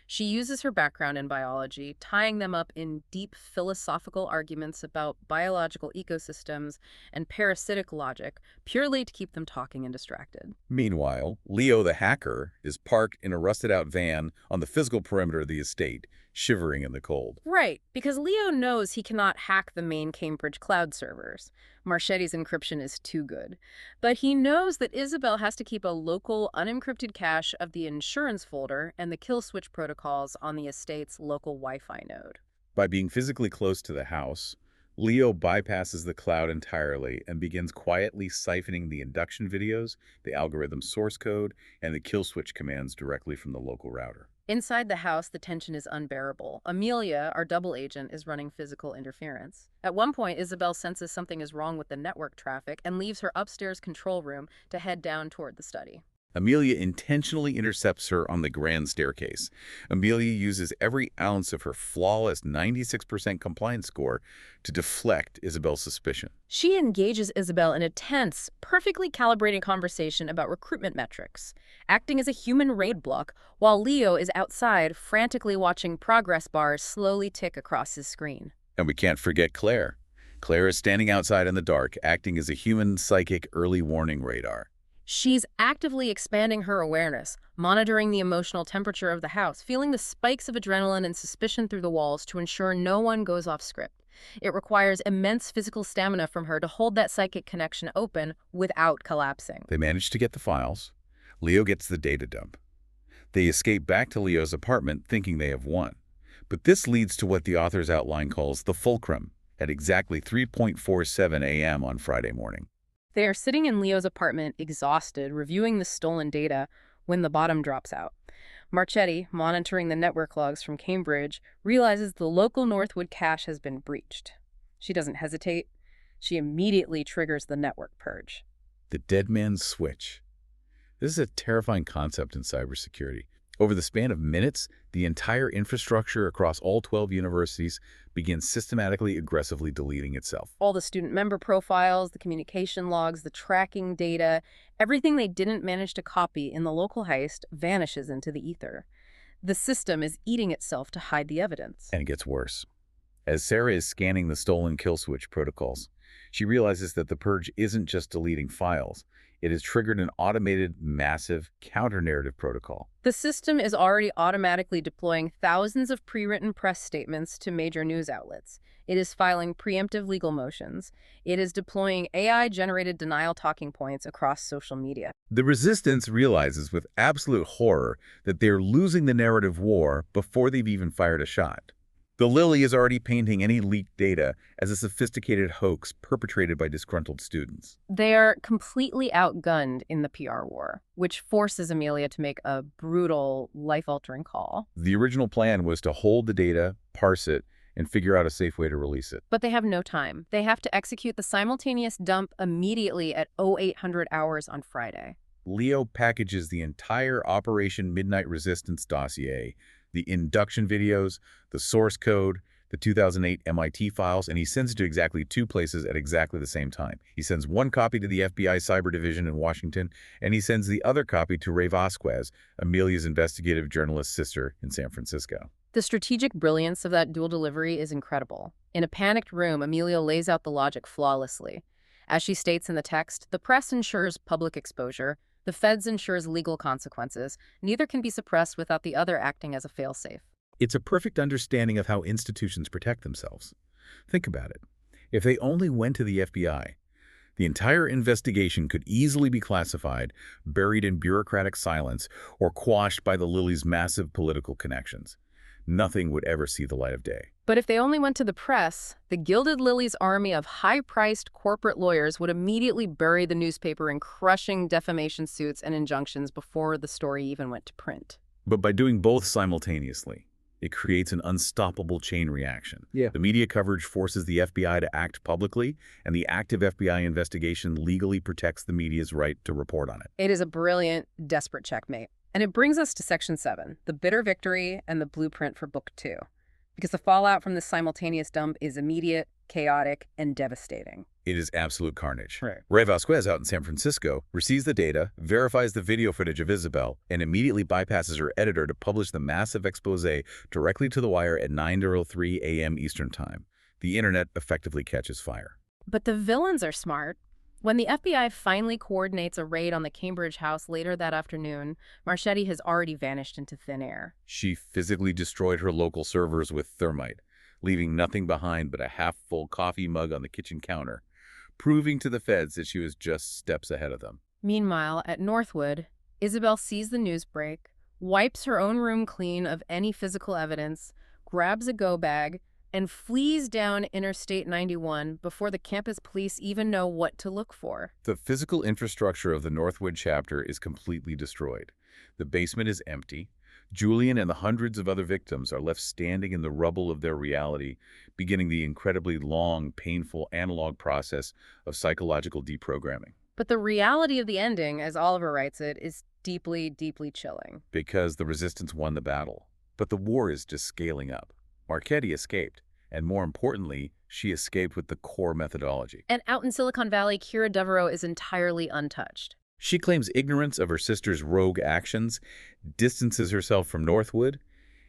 She uses her background in biology, tying them up in deep philosophical arguments about biological ecosystems and parasitic logic, purely to keep them talking and distracted. Meanwhile, Leo the hacker is parked in a rusted-out van on the physical perimeter of the estate, shivering in the cold. Right, because Leo knows he cannot hack the main Cambridge cloud servers. Marchetti's encryption is too good. But he knows that Isabel has to keep a local, unencrypted cache of the insurance folder and the kill switch protocols on the estate's local Wi-Fi node. By being physically close to the house, Leo bypasses the cloud entirely and begins quietly siphoning the induction videos, the algorithm source code, and the kill switch commands directly from the local router. Inside the house, the tension is unbearable. Amelia, our double agent, is running physical interference. At one point, Isabel senses something is wrong with the network traffic and leaves her upstairs control room to head down toward the study. Amelia intentionally intercepts her on the grand staircase. Amelia uses every ounce of her flawless 96% compliance score to deflect Isabel's suspicion. She engages Isabel in a tense, perfectly calibrated conversation about recruitment metrics, acting as a human raid block while Leo is outside frantically watching progress bars slowly tick across his screen. And we can't forget Claire. Claire is standing outside in the dark, acting as a human psychic early warning radar. She's actively expanding her awareness, monitoring the emotional temperature of the house, feeling the spikes of adrenaline and suspicion through the walls to ensure no one goes off script. It requires immense physical stamina from her to hold that psychic connection open without collapsing. They manage to get the files. Leo gets the data dump. They escape back to Leo's apartment thinking they have won. But this leads to what the author's outline calls the fulcrum, at exactly 3:47 a.m. on Friday morning. They are sitting in Leo's apartment, exhausted, reviewing the stolen data when the bottom drops out. Marchetti, monitoring the network logs from Cambridge, realizes the local Northwood cache has been breached. She doesn't hesitate. She immediately triggers the network purge. The dead man's switch. This is a terrifying concept in cybersecurity. Over the span of minutes, the entire infrastructure across all 12 universities begins systematically, aggressively deleting itself. All the student member profiles, the communication logs, the tracking data, everything they didn't manage to copy in the local heist vanishes into the ether. The system is eating itself to hide the evidence. And it gets worse. As Sarah is scanning the stolen kill switch protocols, she realizes that the purge isn't just deleting files. It has triggered an automated, massive counter-narrative protocol. The system is already automatically deploying thousands of pre-written press statements to major news outlets. It is filing preemptive legal motions. It is deploying AI-generated denial talking points across social media. The resistance realizes with absolute horror that they're losing the narrative war before they've even fired a shot. The Lily is already painting any leaked data as a sophisticated hoax perpetrated by disgruntled students. They are completely outgunned in the PR war, which forces Amelia to make a brutal, life-altering call. The original plan was to hold the data, parse it, and figure out a safe way to release it. But they have no time. They have to execute the simultaneous dump immediately at 0800 hours on Friday. Leo packages the entire Operation Midnight Resistance dossier, the induction videos, the source code, the 2008 MIT files, and he sends it to exactly 2 places at exactly the same time. He sends one copy to the FBI Cyber Division in Washington, and he sends the other copy to Ray Vasquez, Amelia's investigative journalist sister in San Francisco. The strategic brilliance of that dual delivery is incredible. In a panicked room, Amelia lays out the logic flawlessly. As she states in the text, the press ensures public exposure, the feds ensures legal consequences. Neither can be suppressed without the other acting as a failsafe. It's a perfect understanding of how institutions protect themselves. Think about it. If they only went to the FBI, the entire investigation could easily be classified, buried in bureaucratic silence, or quashed by the Lily's massive political connections. Nothing would ever see the light of day. But if they only went to the press, the Gilded Lily's army of high-priced corporate lawyers would immediately bury the newspaper in crushing defamation suits and injunctions before the story even went to print. But by doing both simultaneously, it creates an unstoppable chain reaction. The media coverage forces the FBI to act publicly, and the active FBI investigation legally protects the media's right to report on it. It is a brilliant, desperate checkmate. And it brings us to Section 7, the bitter victory and the blueprint for Book 2. Because the fallout from this simultaneous dump is immediate, chaotic, and devastating. It is absolute carnage. Right. Ray Vasquez out in San Francisco receives the data, verifies the video footage of Isabel, and immediately bypasses her editor to publish the massive expose directly to the wire at 9:03 a.m. Eastern Time. The internet effectively catches fire. But the villains are smart. When the FBI finally coordinates a raid on the Cambridge house later that afternoon, Marchetti has already vanished into thin air. She physically destroyed her local servers with thermite, leaving nothing behind but a half-full coffee mug on the kitchen counter, proving to the feds that she was just steps ahead of them. Meanwhile, at Northwood, Isabel sees the news break, wipes her own room clean of any physical evidence, grabs a go bag, and flees down Interstate 91 before the campus police even know what to look for. The physical infrastructure of the Northwood chapter is completely destroyed. The basement is empty. Julian and the hundreds of other victims are left standing in the rubble of their reality, beginning the incredibly long, painful analog process of psychological deprogramming. But the reality of the ending, as Oliver writes it, is deeply, deeply chilling. Because the resistance won the battle. But the war is just scaling up. Marchetti escaped, and more importantly, she escaped with the core methodology. And out in Silicon Valley, Kira Devereaux is entirely untouched. She claims ignorance of her sister's rogue actions, distances herself from Northwood,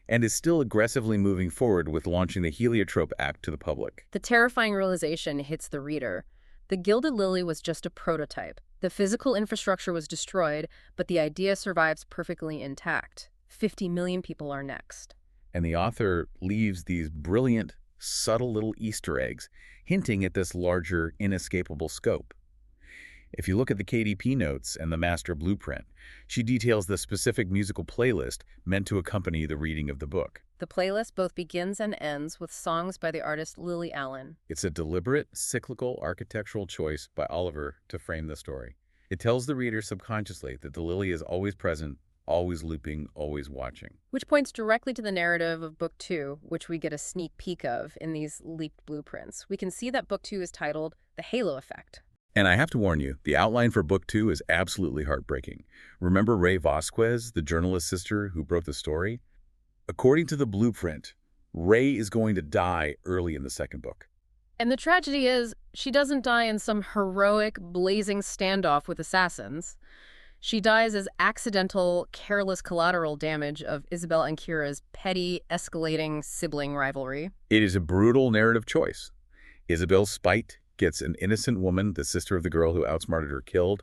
and is still aggressively moving forward with launching the Heliotrope Act to the public. The terrifying realization hits the reader. The Gilded Lily was just a prototype. The physical infrastructure was destroyed, but the idea survives perfectly intact. 50 million people are next. And the author leaves these brilliant, subtle little Easter eggs, hinting at this larger, inescapable scope. If you look at the KDP notes and the master blueprint, she details the specific musical playlist meant to accompany the reading of the book. The playlist both begins and ends with songs by the artist Lily Allen. It's a deliberate, cyclical architectural choice by Oliver to frame the story. It tells the reader subconsciously that the lily is always present, always looping, always watching. Which points directly to the narrative of Book 2, which we get a sneak peek of in these leaked blueprints. We can see that Book 2 is titled The Halo Effect. And I have to warn you, the outline for Book 2 is absolutely heartbreaking. Remember Ray Vasquez, the journalist sister who broke the story? According to the blueprint, Ray is going to die early in the second book. And the tragedy is, she doesn't die in some heroic, blazing standoff with assassins. She dies as accidental, careless collateral damage of Isabel and Kira's petty, escalating sibling rivalry. It is a brutal narrative choice. Isabel's spite gets an innocent woman, the sister of the girl who outsmarted her, killed.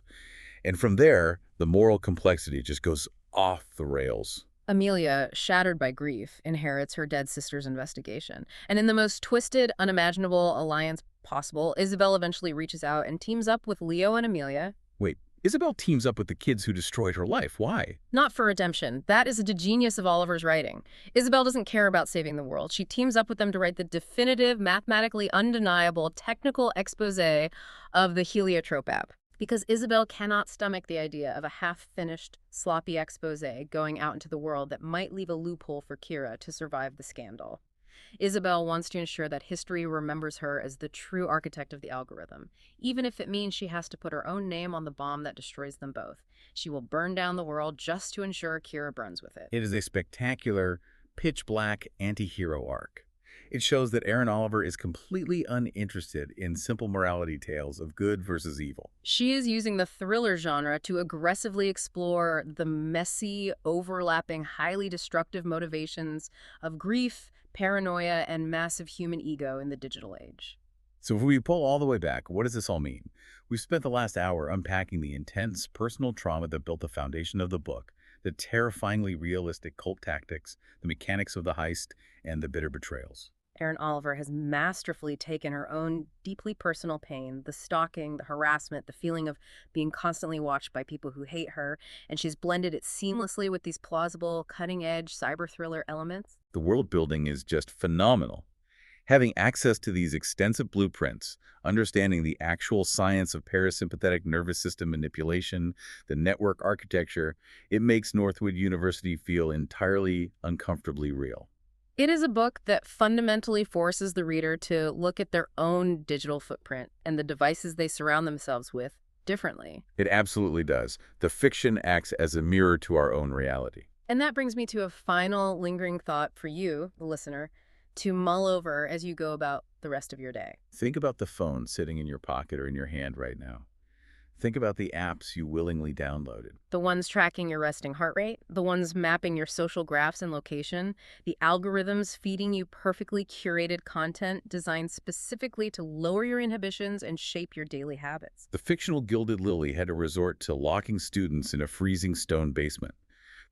And from there, the moral complexity just goes off the rails. Amelia, shattered by grief, inherits her dead sister's investigation. And in the most twisted, unimaginable alliance possible, Isabel eventually reaches out and teams up with Leo and Amelia. Wait, Isabel teams up with the kids who destroyed her life. Why? Not for redemption. That is the genius of Oliver's writing. Isabel doesn't care about saving the world. She teams up with them to write the definitive, mathematically undeniable, technical expose of the heliotrope app. Because Isabel cannot stomach the idea of a half-finished, sloppy expose going out into the world that might leave a loophole for Kira to survive the scandal. Isabel wants to ensure that history remembers her as the true architect of the algorithm, even if it means she has to put her own name on the bomb that destroys them both. She will burn down the world just to ensure Kira burns with it. It is a spectacular, pitch-black anti-hero arc. It shows that Erin Oliver is completely uninterested in simple morality tales of good versus evil. She is using the thriller genre to aggressively explore the messy, overlapping, highly destructive motivations of grief, paranoia, and massive human ego in the digital age. So if we pull all the way back, what does this all mean? We've spent the last hour unpacking the intense personal trauma that built the foundation of the book, the terrifyingly realistic cult tactics, the mechanics of the heist, and the bitter betrayals. Erin Oliver has masterfully taken her own deeply personal pain, the stalking, the harassment, the feeling of being constantly watched by people who hate her, and she's blended it seamlessly with these plausible, cutting-edge cyber thriller elements. The world building is just phenomenal. Having access to these extensive blueprints, understanding the actual science of parasympathetic nervous system manipulation, the network architecture, it makes Northwood University feel entirely uncomfortably real. It is a book that fundamentally forces the reader to look at their own digital footprint and the devices they surround themselves with differently. It absolutely does. The fiction acts as a mirror to our own reality. And that brings me to a final lingering thought for you, the listener, to mull over as you go about the rest of your day. Think about the phone sitting in your pocket or in your hand right now. Think about the apps you willingly downloaded. The ones tracking your resting heart rate, the ones mapping your social graphs and location, the algorithms feeding you perfectly curated content designed specifically to lower your inhibitions and shape your daily habits. The fictional Gilded Lily had to resort to locking students in a freezing stone basement.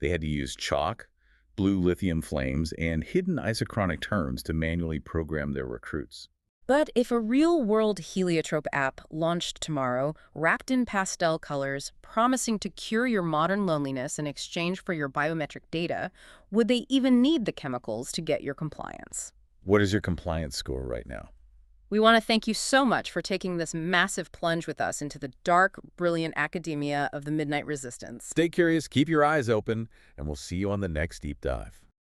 They had to use chalk, blue lithium flames, and hidden isochronic terms to manually program their recruits. But if a real-world heliotrope app launched tomorrow, wrapped in pastel colors, promising to cure your modern loneliness in exchange for your biometric data, would they even need the chemicals to get your compliance? What is your compliance score right now? We want to thank you so much for taking this massive plunge with us into the dark, brilliant academia of the Midnight Resistance. Stay curious, keep your eyes open, and we'll see you on the next deep dive.